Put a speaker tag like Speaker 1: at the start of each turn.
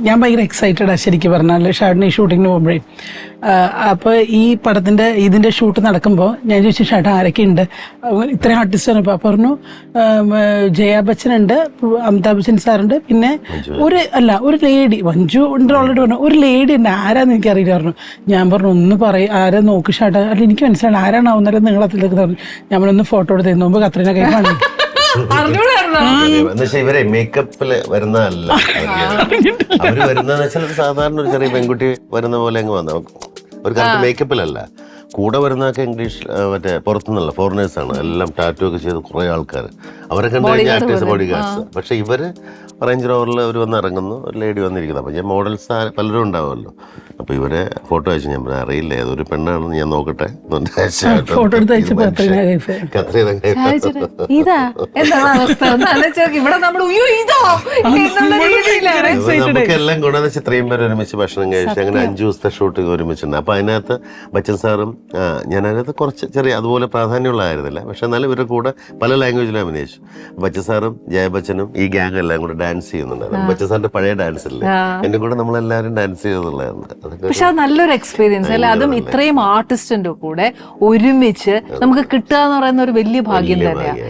Speaker 1: ഞാൻ ഭയങ്കര എക്സൈറ്റഡാണ് ശരിക്കും പറഞ്ഞാൽ ഷാഡിന് ഈ ഷൂട്ടിങ്ങിന് പോകുമ്പോഴേ. അപ്പോൾ ഈ പടത്തിൻ്റെ ഇതിൻ്റെ ഷൂട്ട് നടക്കുമ്പോൾ ഞാൻ ചോദിച്ചു ഷാഡ് ആരൊക്കെ ഉണ്ട്, ഇത്രയും ആർട്ടിസ്റ്റാണ്. ഇപ്പോൾ പറഞ്ഞു ജയാ ബച്ചൻ ഉണ്ട്, അമിതാഭ് ബച്ചൻ സാറുണ്ട്, പിന്നെ ഒരു ലേഡി മഞ്ജു ഉണ്ട് ഓൾറെഡി പറഞ്ഞു, ഒരു ലേഡി ഉണ്ട്, ആരാന്ന് എനിക്കറിയില്ല പറഞ്ഞു. ഞാൻ പറഞ്ഞു ഒന്ന് പറയും ആരാ നോക്ക് ഷാഡ്, അല്ല എനിക്ക് മനസ്സിലാണ് ആരാണാവുന്നേരം നിങ്ങളത്തിലേക്ക് പറഞ്ഞു. നമ്മളൊന്ന് ഫോട്ടോ എടുത്ത് മുമ്പ് കത്രീന കൈഫ് ആണ്.
Speaker 2: ഇവരെ മേക്കപ്പില് വരുന്നതല്ല, അവര് വരുന്നതെന്ന് വെച്ചാൽ സാധാരണ ഒരു ചെറിയ പെൺകുട്ടി വരുന്ന പോലെ അങ്ങ് വന്ന ഒരു കറക്റ്റ് മേക്കപ്പിലല്ല. കൂടെ വരുന്നതൊക്കെ ഇംഗ്ലീഷ് മറ്റേ പുറത്തുനിന്നുള്ള ഫോറിനേഴ്സാണ്, എല്ലാം ടാറ്റു ഒക്കെ ചെയ്ത് കുറേ ആൾക്കാർ. അവരെ കണ്ടു കഴിഞ്ഞാൽ ആക്ടേഴ്സ് ബോഡി ഗാർഡ്സ്. പക്ഷെ ഇവര് റേഞ്ച് റോവറിൽ അവർ വന്ന് ഇറങ്ങുന്നു, ഒരു ലേഡി വന്നിരിക്കുന്നത്. അപ്പം ഞാൻ മോഡൽസ് പലരും ഉണ്ടാവുമല്ലോ. അപ്പോൾ ഇവരെ ഫോട്ടോ അയച്ചു. ഞാൻ അറിയില്ല ഏതൊരു പെണ്ണാണെന്ന് ഞാൻ നോക്കട്ടെ. നമുക്കെല്ലാം ഗുണമെന്ന് വെച്ചാൽ ഇത്രയും പേര് ഒരുമിച്ച് ഭക്ഷണം കഴിച്ചു. അങ്ങനെ 5 ദിവസത്തെ ഷൂട്ടിങ് ഒരുമിച്ചുണ്ട്. അപ്പോൾ അതിനകത്ത് ബച്ചൻ സാറും ഞാൻ അതിനകത്ത് കുറച്ച് ചെറിയ അതുപോലെ പ്രാധാന്യമുള്ളതായിരുന്നില്ല, പക്ഷെ എന്നാലും ഇവരുടെ കൂടെ പല ലാംഗ്വേജിലും അഭിനയിച്ചു. ബച്ചൻ സാറും ജയ ബച്ചനും ഈ ഗ്യാങ് എല്ലാം കൂടെ ഡാൻസ് ചെയ്യുന്നുണ്ടായിരുന്നു. ബച്ചൻ സാറിന്റെ പഴയ ഡാൻസ് ഇല്ലേ, എന്റെ കൂടെ നമ്മളെല്ലാവരും ഡാൻസ് ചെയ്യുന്നുള്ളതായിരുന്നു.
Speaker 3: പക്ഷെ അത് നല്ലൊരു എക്സ്പീരിയൻസ് അല്ലേ, അതും ഇത്രയും ആർട്ടിസ്റ്റിന്റെ കൂടെ ഒരുമിച്ച് നമുക്ക് കിട്ടുക എന്ന് പറയുന്ന ഒരു വലിയ ഭാഗ്യം തന്നെയാണ്.